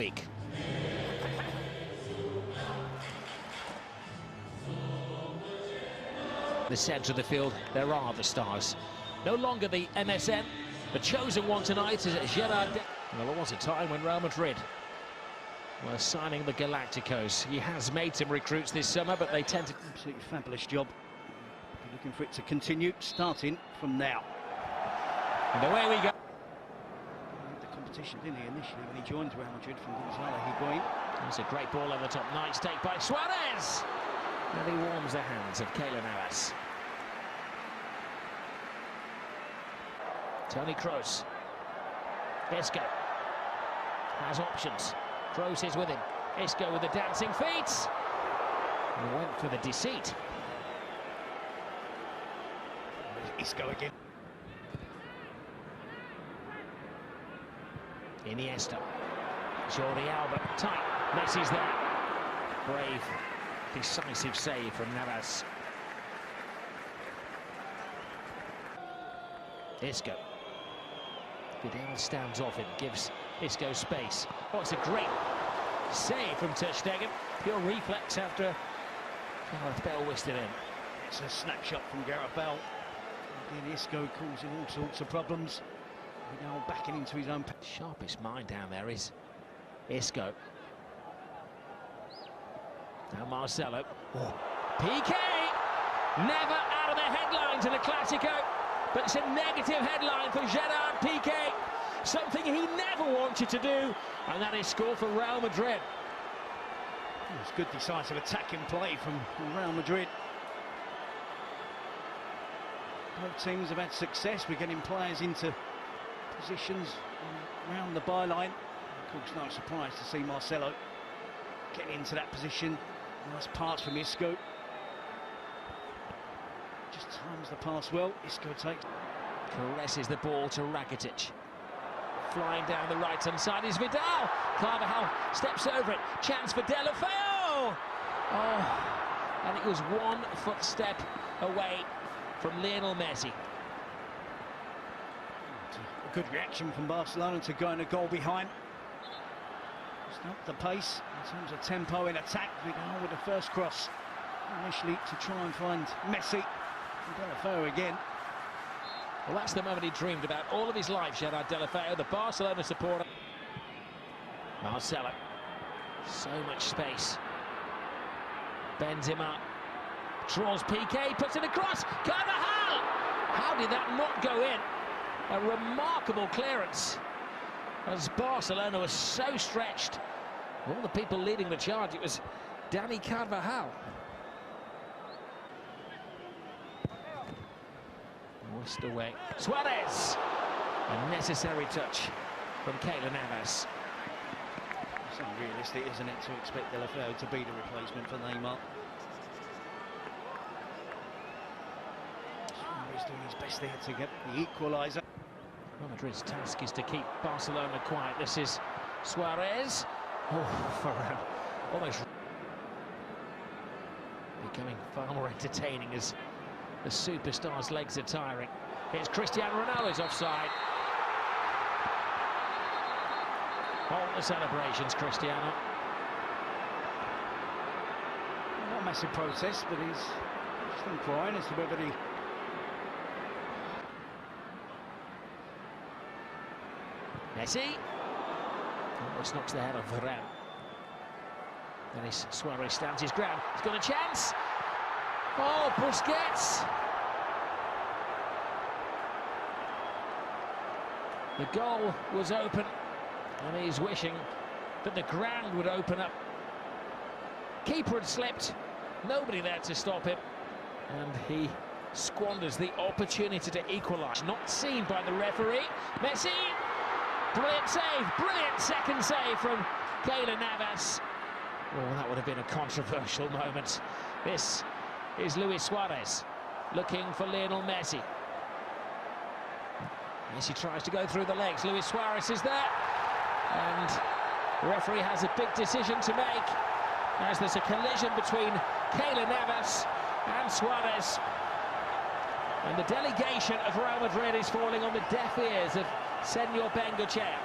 week. The centre of the field, there are the stars. No longer the MSN. The chosen one tonight is Gerard. Well, there was a time when Real Madrid were signing the Galacticos. He has made some recruits this summer, but they tend to... Absolutely fabulous job. Looking for it to continue, starting from now. And away we go. The competition, didn't he, initially when he joined Real Madrid from Gonzalo Higuain. There's a great ball over the top. Nice take by Suarez. And he warms the hands of Keylor Navas. Toni Kroos. Isco has options. Kroos is with him. Isco with the dancing feet. And went for the deceit. Isco again. Iniesta. Jordi Alba. Tight. Messi's there. Brave, decisive save from Navas. Isco. Vidal stands off him, gives Isco space. Oh, it's a great save from ter Stegen. Pure reflex after Gareth Bale whisked it in. It's a snapshot from Gareth Bale. Again, Isco causing all sorts of problems. Vidal backing into his own... Sharpest mind down there is Isco. Now Marcelo. Oh. PK! Never out of the headlines in a Clasico. But it's a negative headline for Gerard Piqué. Something he never wanted to do, and that is score for Real Madrid. It's good decisive attacking play from Real Madrid. Both teams have had success with getting players into positions around the byline. Of course, no surprise to see Marcelo getting into that position. Nice pass from Isco. Just times the pass well. Isco takes. Caresses the ball to Rakitic. Flying down the right-hand side is Vidal. Carvajal steps over it. Chance for Deulofeu. Oh, and it was 1 footstep away from Lionel Messi. A good reaction from Barcelona to going a goal behind. It's not the pace in terms of tempo in attack. Vidal with the first cross initially to try and find Messi. Deulofeu again. Well, that's the moment he dreamed about all of his life, Gerard Deulofeu, the Barcelona supporter. Marcelo. So much space. Bends him up. Draws Piqué, puts it across. Carvajal! How did that not go in? A remarkable clearance. As Barcelona was so stretched. All the people leading the charge, it was Dani Carvajal. Whisked away. Suarez! A necessary touch from Keylor Navas. It's unrealistic, isn't it, to expect Deulofeu to be the replacement for Neymar. He's doing his best there to get the equaliser. Real Madrid's task is to keep Barcelona quiet. This is Suarez. Oh, for almost becoming far more entertaining as the superstar's legs are tiring. Here's Cristiano Ronaldo's offside. All the celebrations, Cristiano. Not a massive protest, but he's just inquiring as to whether he... Messi. Almost knocks the head off Varane. Then Suarez stands his ground. He's got a chance. Oh, Busquets! The goal was open, and he's wishing that the ground would open up. Keeper had slipped, nobody there to stop him, and he squanders the opportunity to equalise. Not seen by the referee. Messi! Brilliant save, brilliant second save from Keylor Navas. Oh, that would have been a controversial moment. This is Luis Suarez looking for Lionel Messi. Messi tries to go through the legs. Luis Suarez is there, and the referee has a big decision to make as there's a collision between Keylor Navas and Suarez, and the delegation of Real Madrid is falling on the deaf ears of Senor Bengochea.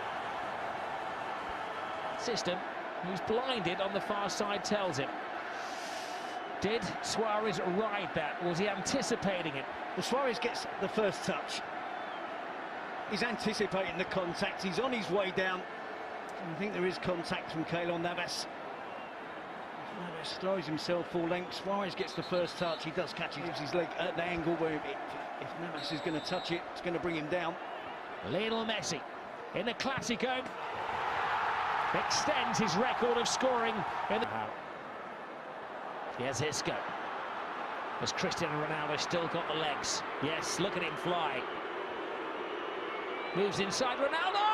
system, who's blinded on the far side, tells him. Did Suarez ride that? Was he anticipating it? Well, Suarez gets the first touch. He's anticipating the contact. He's on his way down. I think there is contact from Keylor Navas. Navas throws himself full length. Suarez gets the first touch. He does catch it. Gives his leg at the angle where if Navas is going to touch it, it's going to bring him down. Lionel Messi in the Classico extends his record of scoring in the... Here's Isco. Has Cristiano Ronaldo still got the legs? Yes, look at him fly. Moves inside Ronaldo!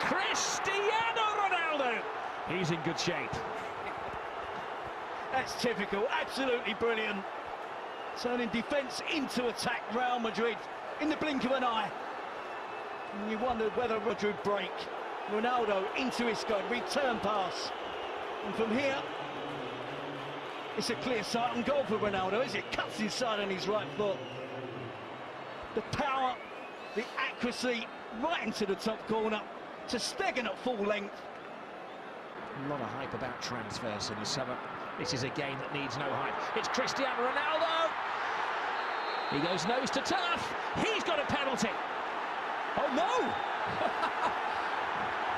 Cristiano Ronaldo! He's in good shape. That's typical, absolutely brilliant. Turning defence into attack, Real Madrid, in the blink of an eye. And you wondered whether Madrid break. Ronaldo into Isco, return pass. And from here, it's a clear sight on goal for Ronaldo as it cuts inside on his right foot. The power, the accuracy, right into the top corner, to Stegen at full length. A lot of hype about transfers in the summer. This is a game that needs no hype. It's Cristiano Ronaldo. He goes nose to turf. He's got a penalty. Oh no!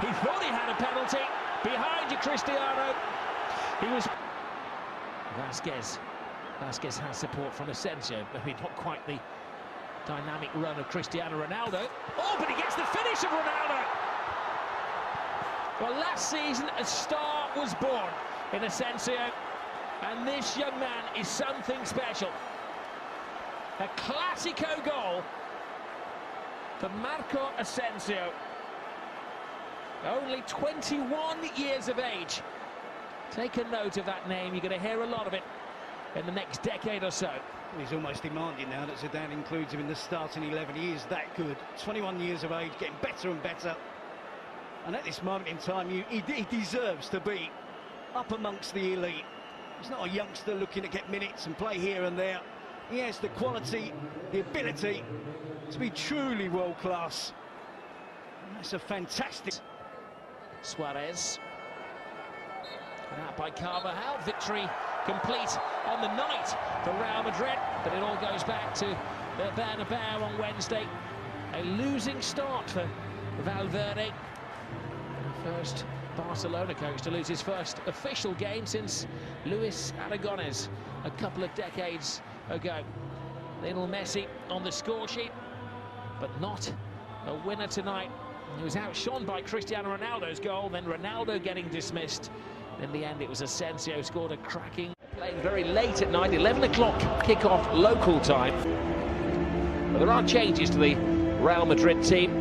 He thought he had a penalty. Behind you, Cristiano. He was... Vasquez has support from Asensio. Maybe not quite the dynamic run of Cristiano Ronaldo. Oh, but he gets the finish of Ronaldo. Well, last season, a star was born in Asensio. And this young man is something special. A Classico goal for Marco Asensio. Only 21 years of age. Take a note of that name. You're going to hear a lot of it in the next decade or so. He's almost demanding now that Zidane includes him in the starting 11. He is that good. 21 years of age, getting better and better. And at this moment in time, he deserves to be up amongst the elite. He's not a youngster looking to get minutes and play here and there. He has the quality, the ability to be truly world-class. And that's a fantastic... Suarez. And out by Carvajal. Victory complete on the night for Real Madrid. But it all goes back to the Bernabeu on Wednesday. A losing start for Valverde. First Barcelona coach to lose his first official game since Luis Aragonés a couple of decades ago. Lionel Messi on the score sheet, but not a winner tonight. He was outshone by Cristiano Ronaldo's goal, then Ronaldo getting dismissed. In the end, it was Asensio scored a cracking. Playing very late at night, 11 o'clock kickoff local time. But there are changes to the Real Madrid team.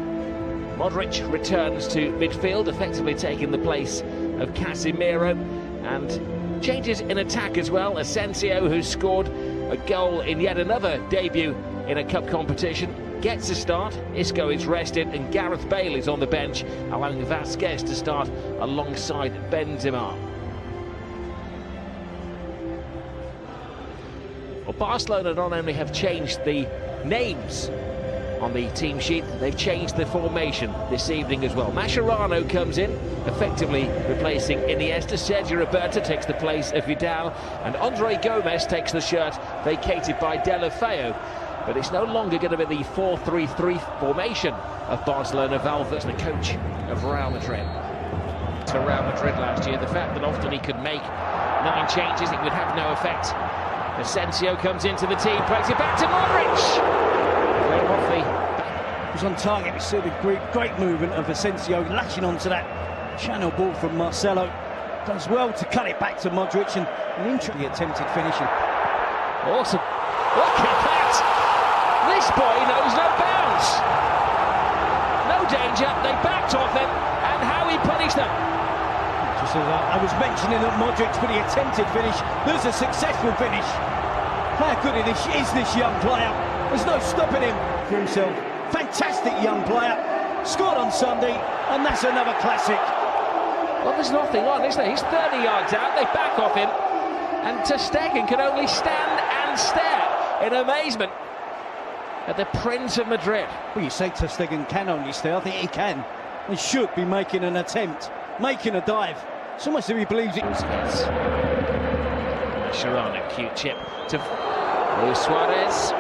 Modric returns to midfield, effectively taking the place of Casemiro. And changes in attack as well. Asensio, who scored a goal in yet another debut in a cup competition, gets a start. Isco is rested and Gareth Bale is on the bench, allowing Vasquez to start alongside Benzema. Well, Barcelona not only have changed the names on the team sheet, they've changed the formation this evening as well. Mascherano comes in, effectively replacing Iniesta. Sergio Roberto takes the place of Vidal, and Andre Gomez takes the shirt vacated by Deulofeu. But it's no longer going to be the 4-3-3 formation of Barcelona. Valverde, the coach of Real Madrid. To Real Madrid last year, the fact that often he could make 9 changes, it would have no effect. Asensio comes into the team, plays it back to Modric. It was on target. We saw the great movement of Asensio latching onto that channel ball from Marcelo. Does well to cut it back to Modric, and an interesting attempted finishing. Awesome. Look at that! This boy knows no bounds. No danger, they backed off him, and how he punished them. Just as I was mentioning that Modric for the attempted finish, there's a successful finish. How good is this young player? There's no stopping him for himself. Fantastic young player. Scored on Sunday, and that's another classic. Well, there's nothing on, is there? He's 30 yards out, they back off him, and ter Stegen can only stand and stare in amazement at the Prince of Madrid. Well, you say Ter Stegen can only stay. I think he can and should be making an attempt, making a dive. It's almost as if he believes it. Mascherano, cute chip to Luis Suarez.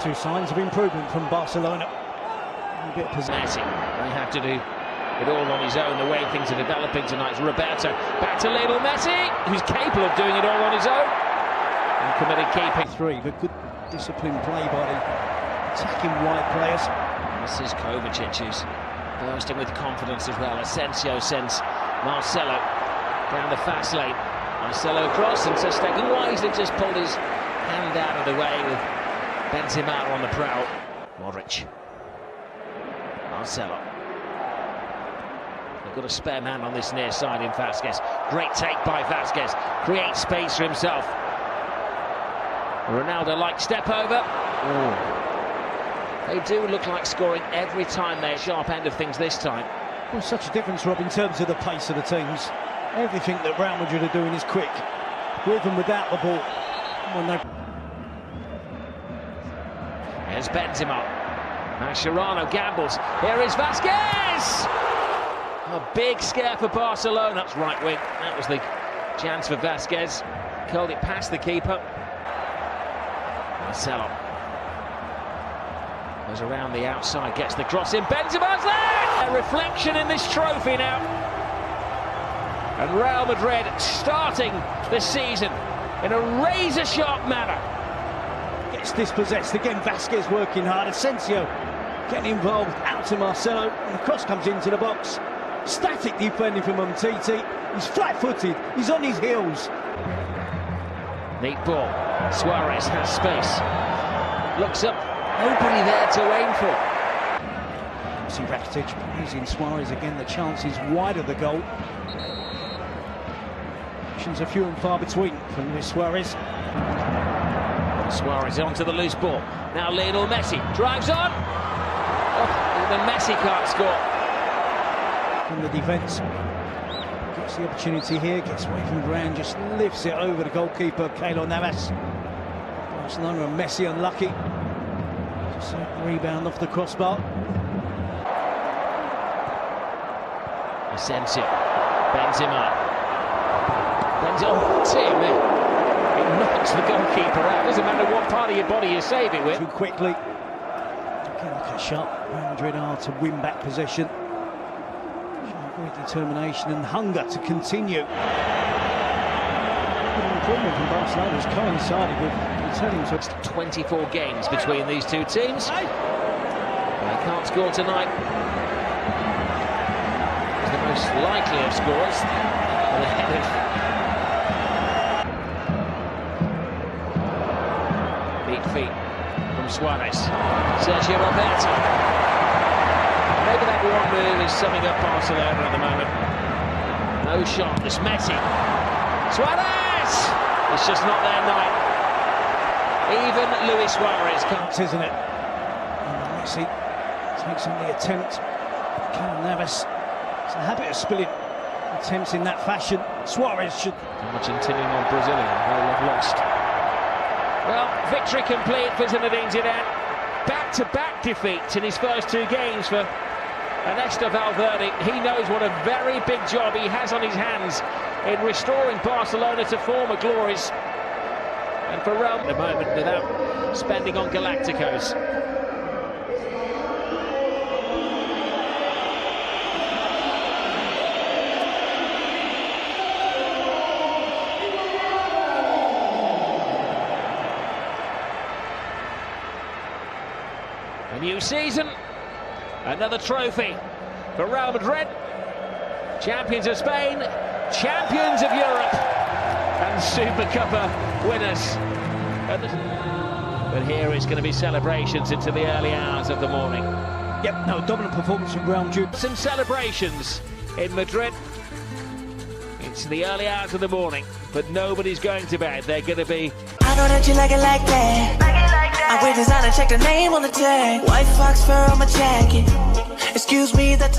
Two signs of improvement from Barcelona. A bit Messi, they have to do it all on his own, the way things are developing tonight. Roberto, back to Lionel Messi, who's capable of doing it all on his own. And committed keeping. Three, but good disciplined play by the attacking wide players. This is Kovacic, who's bursting with confidence as well. Asensio sends Marcelo down the fast lane. Marcelo cross, and Ter Stegen wisely just pulled his hand out of the way with Benzema on the prowl. Modric. Marcelo. They've got a spare man on this near side in Vasquez. Great take by Vasquez. Creates space for himself. Ronaldo-like step over. They do look like scoring every time they're sharp end of things this time. Well, such a difference, Rob, in terms of the pace of the teams. Everything that Real Madrid are doing is quick, with and without the ball. Here's Benzema. Mascherano gambles. Here is Vasquez! A big scare for Barcelona. That's right wing. That was the chance for Vasquez. Curled it past the keeper. Marcelo goes around the outside, gets the cross in. Benzema's there! A reflection in this trophy now. And Real Madrid starting the season in a razor-sharp manner. Gets dispossessed again. Vasquez working hard. Asensio getting involved. Out to Marcelo. And the cross comes into the box. Static defending from Umtiti. He's flat-footed. He's on his heels. Neat ball. Suarez has space. Looks up. Nobody there to aim for. See Rakitic using Suarez again. The chance is wide of the goal. Options are few and far between from Luis Suarez. Suarez onto the loose ball. Now Lionel Messi drives on. Oh, even Messi can't score. From the defence. Gets the opportunity here. Gets away from ground. Just lifts it over the goalkeeper, Keylor Navas. Barcelona and Messi unlucky. Just a rebound off the crossbar. Asensio. Benzema. Oh, dear me. It knocks the goalkeeper out. Doesn't matter what part of your body you save it with. Too quickly. Again, look how sharp Real Madrid are to win back possession. Great determination and hunger to continue. Good improvement from Barcelona has coincided with returning to 24 games between these two teams. They can't score tonight. He's the most likely of scorers. Ahead of neat feet from Suarez. Sergio Roberto. Maybe that one move is summing up Barcelona at the moment. No shot. This Messi. Suarez! It's just not their night. Even Luis Suarez can't, isn't it? And Messi takes on the attempt. Keylor Navas. It's a habit of spilling attempts in that fashion. Suarez should. Much continuing on Brazilian. They have lost. Well, victory complete for Zinedine Zidane. Back-to-back defeats in his first two games for Ernesto Valverde. He knows what a very big job he has on his hands in restoring Barcelona to former glories. And for Real at the moment, without spending on Galacticos. A new season, another trophy for Real Madrid, champions of Spain, champions of Europe, and Super Cuppa winners. But here it's going to be celebrations into the early hours of the morning. Yep, no, dominant performance from Real Madrid. Some celebrations in Madrid. It's the early hours of the morning, but nobody's going to bed. They're going to be... I know that you like it like that. I wear designer, check the name on the tag. White fox fur on my jacket. Excuse me, that's